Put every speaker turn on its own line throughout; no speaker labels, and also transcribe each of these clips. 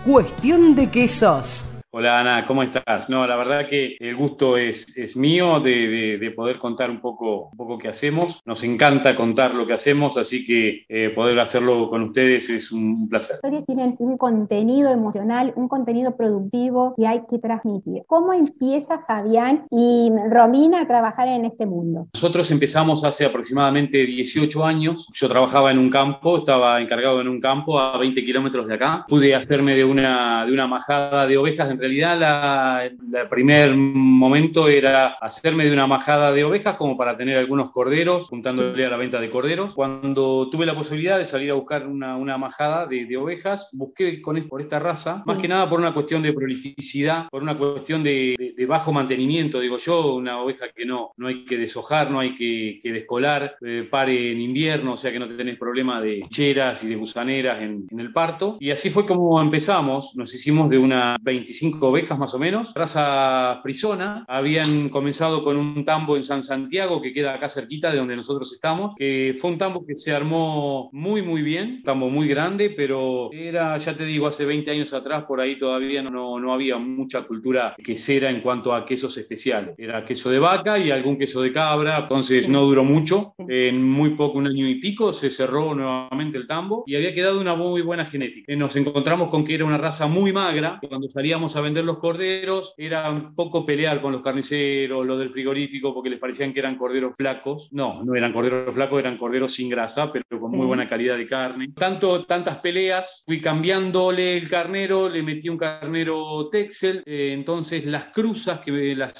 Cuestión de quesos.
Hola Ana, ¿cómo estás? No, la verdad que el gusto es mío de poder contar un poco qué hacemos. Nos encanta contar lo que hacemos, así que poder hacerlo con ustedes es un placer.
Historias tienen un contenido emocional, un contenido productivo que hay que transmitir. ¿Cómo empieza Fabián y Romina a trabajar en este mundo?
Nosotros empezamos hace aproximadamente 18 años. Yo trabajaba en un campo, estaba encargado en un campo a 20 kilómetros de acá. Pude hacerme de una majada de ovejas. En realidad, el primer momento era hacerme de una majada de ovejas como para tener algunos corderos, juntándole a la venta de corderos. Cuando tuve la posibilidad de salir a buscar una majada de ovejas, busqué por esta raza, más que nada por una cuestión de prolificidad, por una cuestión de bajo mantenimiento, digo yo, una oveja que no hay que deshojar, no hay que descolar, pare en invierno, o sea que no tenés problema de cheras y de gusaneras en el parto. Y así fue como empezamos, nos hicimos de unas 25 ovejas más o menos, raza frisona. Habían comenzado con un tambo en San Santiago, que queda acá cerquita de donde nosotros estamos, que fue un tambo que se armó muy bien, un tambo muy grande, pero era, ya te digo, hace 20 años atrás, por ahí todavía no había mucha cultura quesera en cuanto a quesos especiales. Era queso de vaca y algún queso de cabra, entonces no duró mucho. En muy poco, un año y pico, se cerró nuevamente el tambo y había quedado una muy buena genética. Nos encontramos con que era una raza muy magra. Cuando salíamos a vender los corderos, era un poco pelear con los carniceros, los del frigorífico, porque les parecían que eran corderos flacos. No eran corderos flacos, eran corderos sin grasa, pero con muy buena calidad de carne. Tantas peleas, fui cambiándole el carnero, le metí un carnero Texel, entonces las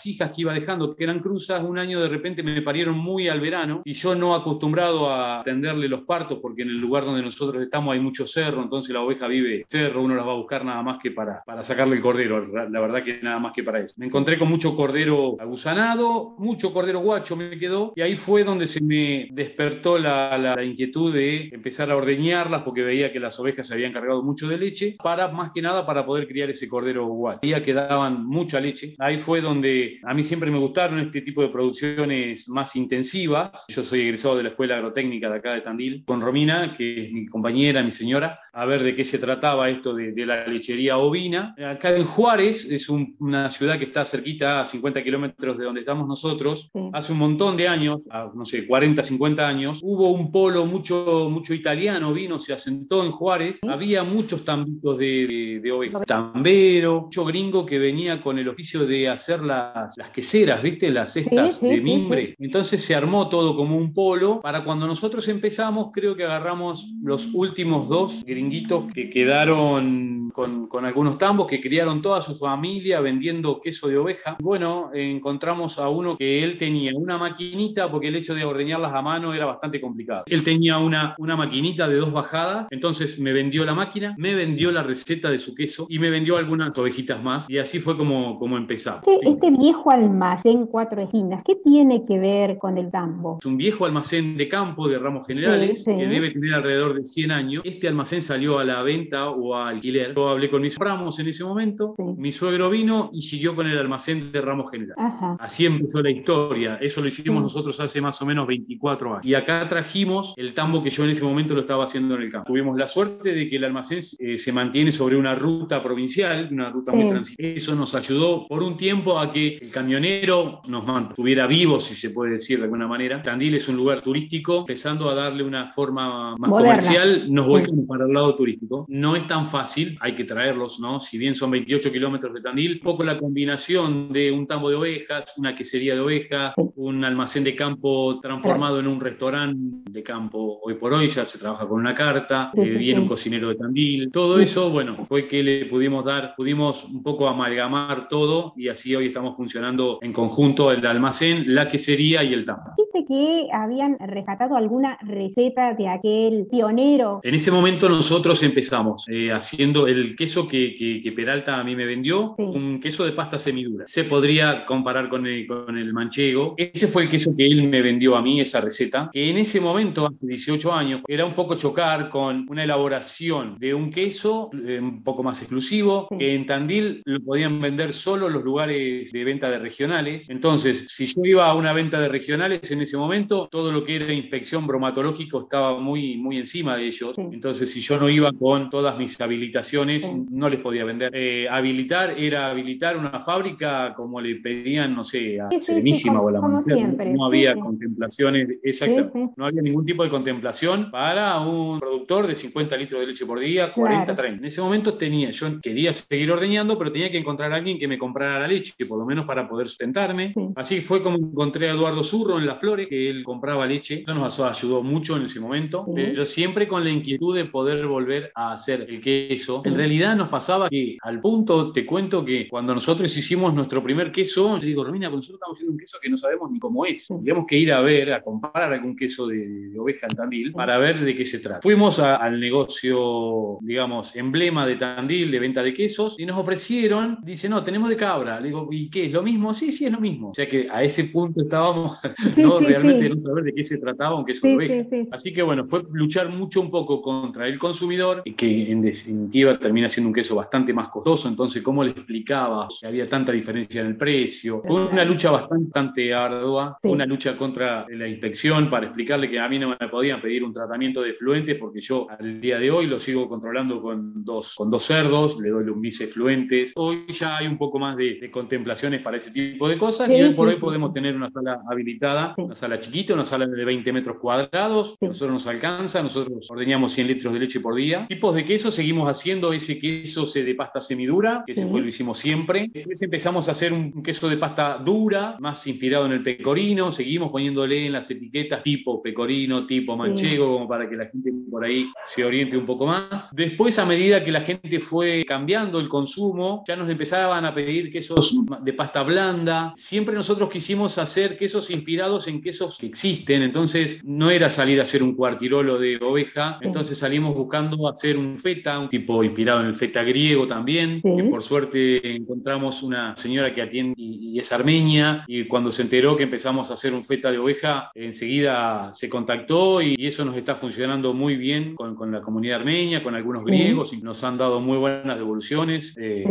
hijas que iba dejando, que eran cruzas, un año de repente me parieron muy al verano, y yo no acostumbrado a atenderle los partos, porque en el lugar donde nosotros estamos hay mucho cerro, entonces la oveja vive cerro, uno las va a buscar nada más que para sacarle el cordero, la verdad que nada más que para eso. Me encontré con mucho cordero agusanado, mucho cordero guacho me quedó, y ahí fue donde se me despertó la inquietud de empezar a ordeñarlas, porque veía que las ovejas se habían cargado mucho de leche, más que nada para poder criar ese cordero guacho. Veía que daban mucha leche. Ahí fue donde a mí siempre me gustaron este tipo de producciones más intensivas. Yo soy egresado de la Escuela Agrotécnica de acá de Tandil, con Romina, que es mi compañera, mi señora, a ver de qué se trataba esto de la lechería ovina. Acá en Juárez, es una ciudad que está cerquita, a 50 kilómetros de donde estamos nosotros. Hace un montón de años, no sé, 40, 50 años, hubo un polo mucho italiano, vino, se asentó en Juárez. Había muchos tambitos de ovejas. Tambero, mucho gringo que venía con el oficio de hacer las queseras, ¿viste? Las cestas de mimbre. Entonces se armó todo como un polo. Para cuando nosotros empezamos, creo que agarramos los últimos dos gringuitos que quedaron con algunos tambos, que criaron toda su familia vendiendo queso de oveja. Bueno, encontramos a uno que él tenía una maquinita, porque el hecho de ordeñarlas a mano era bastante complicado. Él tenía una maquinita de 2 bajadas, entonces me vendió la máquina, me vendió la receta de su queso y me vendió algunas ovejitas más, y así fue como empezamos.
Este viejo almacén Cuatro Esquinas, ¿qué tiene que ver con el tambo?
Es un viejo almacén de campo de Ramos Generales, que debe tener alrededor de 100 años. Este almacén salió a la venta o a alquiler. Yo hablé con mis Ramos en ese momento, mi suegro vino y siguió con el almacén de Ramos Generales. Así empezó la historia. Eso lo hicimos nosotros hace más o menos 24 años. Y acá trajimos el tambo que yo en ese momento lo estaba haciendo en el campo. Tuvimos la suerte de que el almacén se mantiene sobre una ruta provincial, una ruta muy transitada. Eso nos ayudó por un tiempo a que el camionero nos mantuviera vivos, si se puede decir de alguna manera. Tandil es un lugar turístico, empezando a darle una forma más moderna, comercial, nos volvemos para el lado turístico. No es tan fácil, hay que traerlos, ¿no? Si bien son 28 kilómetros de Tandil, un poco la combinación de un tambo de ovejas, una quesería de ovejas, un almacén de campo transformado en un restaurante de campo. Hoy por hoy ya se trabaja con una carta, viene un cocinero de Tandil. Todo eso, bueno, fue que le pudimos un poco amalgamar todo, y así hoy estamos funcionando en conjunto el almacén, la quesería y el tambo.
Dijiste que habían rescatado alguna receta de aquel pionero.
En ese momento nosotros empezamos haciendo el queso que Peralta a mí me vendió, un queso de pasta semidura. Se podría comparar con el manchego. Ese fue el queso que él me vendió a mí, esa receta, que en ese momento, hace 18 años, era un poco chocar con una elaboración de un queso un poco más exclusivo, que en Tandil lo podían vender solo los lugares de venta de regionales. Entonces, si yo iba a una venta de regionales, en en ese momento, todo lo que era inspección bromatológico estaba muy, muy encima de ellos.
Sí.
Entonces, si yo no iba con todas mis habilitaciones,
Sí.
no les podía vender. Habilitar era habilitar una fábrica como le pedían, no sé, a
Sí, sí, sí,
Serenísima o a la
como
Amanecer.
siempre.
No
Sí,
había
sí.
contemplaciones,
Sí,
exactamente.
sí.
No había ningún tipo de contemplación para un productor de 50 litros de leche por día, 40,
Claro.
30. En ese momento yo quería seguir ordeñando, pero tenía que encontrar a alguien que me comprara la leche, por lo menos para poder sustentarme.
Sí.
Así fue como encontré a Eduardo Zurro en Las Flores, que él compraba leche. Eso nos ayudó mucho en ese momento,
Sí.
pero siempre con la inquietud de poder volver a hacer el queso.
Sí.
En realidad nos pasaba que, al punto, te cuento que cuando nosotros hicimos nuestro primer queso, yo digo, Romina, nosotros estamos haciendo un queso que no sabemos ni cómo es.
Sí.
Tenemos que ir a ver, a comparar algún queso de oveja en Tandil para ver de qué se trata. Fuimos al negocio, digamos, emblema de Tandil, de venta de quesos, y nos ofrecieron, dice, no, tenemos de cabra. Le digo, ¿y qué? ¿Es lo mismo? Sí, sí, es lo mismo. O sea que a ese punto estábamos,
Sí,
no
sí,
realmente de
sí.
no saber de qué se trataba un queso de
Sí,
oveja.
sí, sí.
Así que bueno, fue luchar mucho un poco contra el consumidor, que en definitiva termina siendo un queso bastante más costoso. Entonces, ¿cómo le explicaba que había tanta diferencia en el precio? Fue una lucha bastante ardua, fue una
Sí.
lucha contra la inspección para explicarle que a mí no me podían pedir un tratamiento de efluentes porque yo al día de hoy lo sigo controlando con dos cerdos, le doy lombrices efluentes. Hoy ya hay un poco más de contemplaciones para ese tipo de cosas y
Sí,
hoy por
sí,
hoy
sí,
podemos
sí.
tener una sala habilitada,
Sí.
una sala chiquita, una sala de 20 metros cuadrados, que a
Sí.
nosotros nos alcanza, nosotros ordeñamos 100 litros de leche por día. Tipos de queso, seguimos haciendo ese queso de pasta semidura, que ese
Sí.
lo hicimos siempre. Después empezamos a hacer un queso de pasta dura, más inspirado en el pecorino, seguimos poniéndole en las etiquetas tipo pecorino, tipo manchego, como para que la gente por ahí se oriente un poco más. Después, a medida que la gente fue cambiando el consumo, ya nos empezaban a pedir quesos de pasta blanda. Siempre nosotros quisimos hacer quesos inspirados en quesos que existen, entonces no era salir a hacer un cuartirolo de oveja,
Sí.
entonces salimos buscando hacer un feta, un tipo inspirado en el feta griego también,
Sí.
que por suerte encontramos una señora que atiende y es armenia, y cuando se enteró que empezamos a hacer un feta de oveja, enseguida se contactó y eso nos está funcionando muy bien con la comunidad armenia, con algunos
Sí.
griegos, y nos han dado muy buenas devoluciones.
Sí.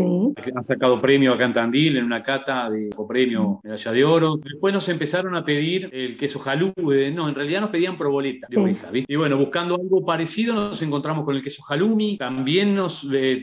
Han sacado premio acá en Tandil en una cata de premio medalla de oro. Después nos empezaron a pedir el queso jalúme, no, en realidad nos pedían proboleta de
Sí.
oveja, ¿viste? Y bueno, buscando algo parecido nos encontramos con el queso halloumi. También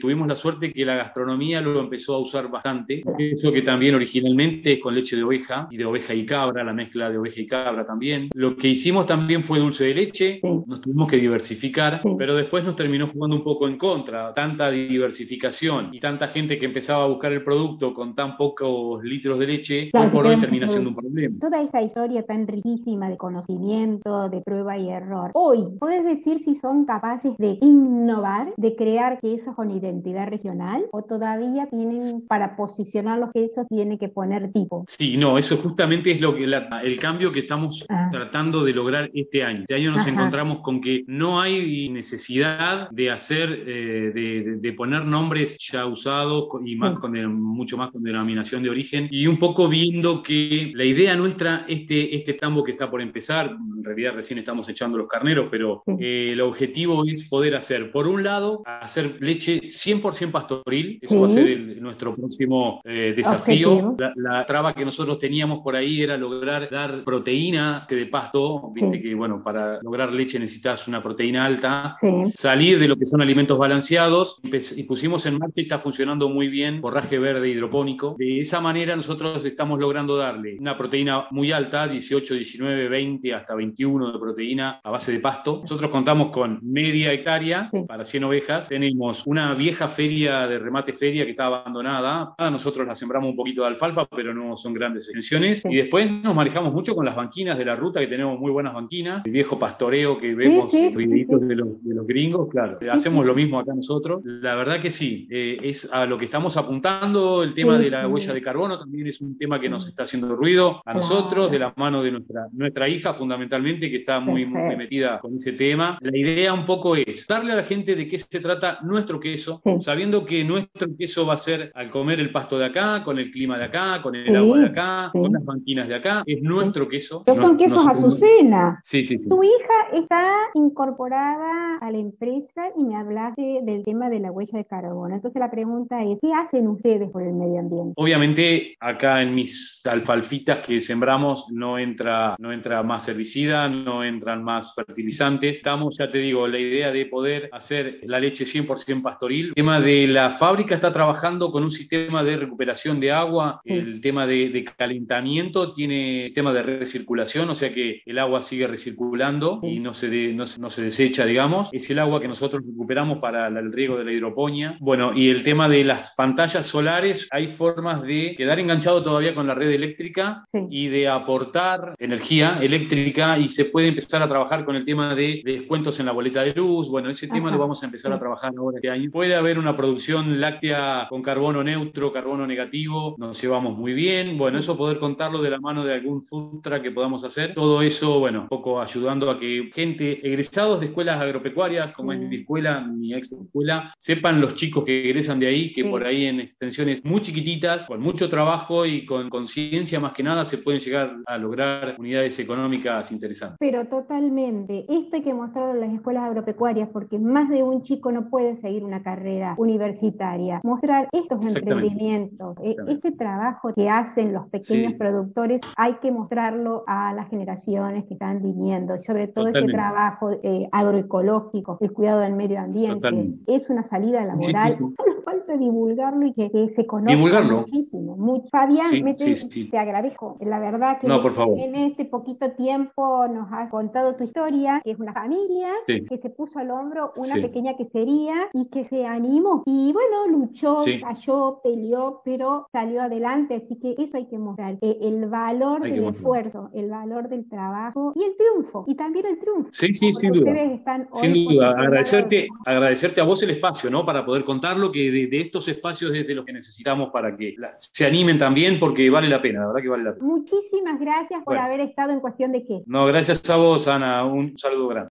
tuvimos la suerte que la gastronomía lo empezó a usar bastante. Eso que también originalmente es con leche de oveja y de oveja y cabra, la mezcla de oveja y cabra también. Lo que hicimos también fue dulce de leche,
Sí.
nos tuvimos que diversificar,
Sí.
pero después nos terminó jugando un poco en contra. Tanta diversificación y tanta gente que empezaba a buscar el producto con tan pocos litros de leche,
Claro,
hoy
se
por hoy
quedan sin
termina siendo
producto.
un problema.
Toda esta historia tan riquísima de conocimiento, de prueba y error. Hoy, ¿puedes decir si son capaces de innovar, de crear quesos con identidad regional? ¿O todavía tienen, para posicionar los quesos, tienen que poner tipo?
Sí, no, eso justamente es el cambio que estamos tratando de lograr este año. Este año nos
Ajá.
encontramos con que no hay necesidad de hacer, de poner nombres ya usados y más mucho más con denominación de origen, y un poco viendo que la idea nuestra, este tambo que está por empezar, en realidad recién estamos echando los carneros, pero el objetivo es poder hacer, por un lado, hacer leche 100% pastoril. Eso va a ser nuestro próximo desafío. La traba que nosotros teníamos por ahí era lograr dar proteína de pasto, viste que bueno, para lograr leche necesitas una proteína alta, salir de lo que son alimentos balanceados, y pusimos en marcha y está funcionando muy bien forraje verde hidropónico. De esa manera nosotros estamos logrando darle una proteína muy alta, 18, 19, 20 hasta 21 de proteína a base de pasto. Nosotros contamos con media hectárea para 100 ovejas, tenemos una vieja feria de remate feria que está abandonada, nosotros la sembramos un poquito de alfalfa, pero no son grandes extensiones, y después nos manejamos mucho con las banquinas de la ruta, que tenemos muy buenas banquinas, el viejo pastoreo que vemos en los videitos de los gringos, claro, hacemos lo mismo acá nosotros. La verdad que sí, es a lo que estamos apuntando. El tema de la huella de carbono también es un tema que nos está haciendo ruido a nosotros, de la mano de nuestra hija fundamentalmente, que está muy metida con ese tema. La idea un poco es darle a la gente de qué se trata nuestro queso, sabiendo que nuestro queso va a ser al comer el pasto de acá, con el clima de acá, con el agua de acá, con las banquinas de acá, es nuestro queso.
Pero son quesos Azucena.
Sí, sí, sí.
Tu hija está incorporada a la empresa y me hablaste del tema de la huella de carbono. Entonces la pregunta es, ¿qué hacen ustedes por el medio ambiente?
Obviamente acá en mis alfalfitas que sembramos no entra más herbicida, no entran más fertilizantes. Estamos, ya te digo, la idea de poder hacer la leche 100% pastoril. El tema de la fábrica está trabajando con un sistema de recuperación de agua. El tema de calentamiento tiene sistema de recirculación, o sea que el agua sigue recirculando y no se desecha, digamos. Es el agua que nosotros recuperamos para el riego de la hidroponía. Bueno, y el tema de las pantallas solares, hay formas de quedar enganchado todavía con la red eléctrica y de aportar energía eléctrica, y se puede empezar a trabajar con el tema de descuentos en la boleta de luz. Bueno, ese tema lo vamos a empezar a trabajar ahora este año. Puede haber una producción láctea con carbono neutro, carbono negativo, nos llevamos muy bien. Bueno, eso poder contarlo de la mano de algún food truck que podamos hacer. Todo eso, bueno, un poco ayudando a que gente, egresados de escuelas agropecuarias, como es mi escuela, mi ex escuela, sepan los chicos que egresan de ahí que por ahí en extensiones muy chiquititas, con mucho trabajo y con conciencia más que nada, se pueden llegar a lograr unidades económicas interesantes.
Pero totalmente, esto hay que mostrarlo en las escuelas agropecuarias, porque más de un chico no puede seguir una carrera universitaria. Mostrar estos emprendimientos, este trabajo que hacen los pequeños productores, hay que mostrarlo a las generaciones que están viniendo, sobre todo este trabajo agroecológico, el cuidado del medio ambiente, es una salida laboral. Nos falta divulgarlo y que se conozca muchísimo. Fabián, te agradezco, la verdad que en este poquito tiempo nos has contado tu historia, que es una familia que se puso al hombro una pequeña quesería y que se animó, y bueno, luchó, cayó, peleó, pero salió adelante, así que eso hay que mostrar, el valor del esfuerzo, el valor del trabajo y el triunfo, y también el triunfo.
Sin duda. Agradecerte a vos el espacio, ¿no? Para poder contarlo, que de estos espacios es de los que necesitamos para que se animen también, porque vale la pena, la verdad que vale la pena.
Muchísimas gracias por haber estado en Cuestión de Qué.
No, gracias a vos, Ana, un saludo grande.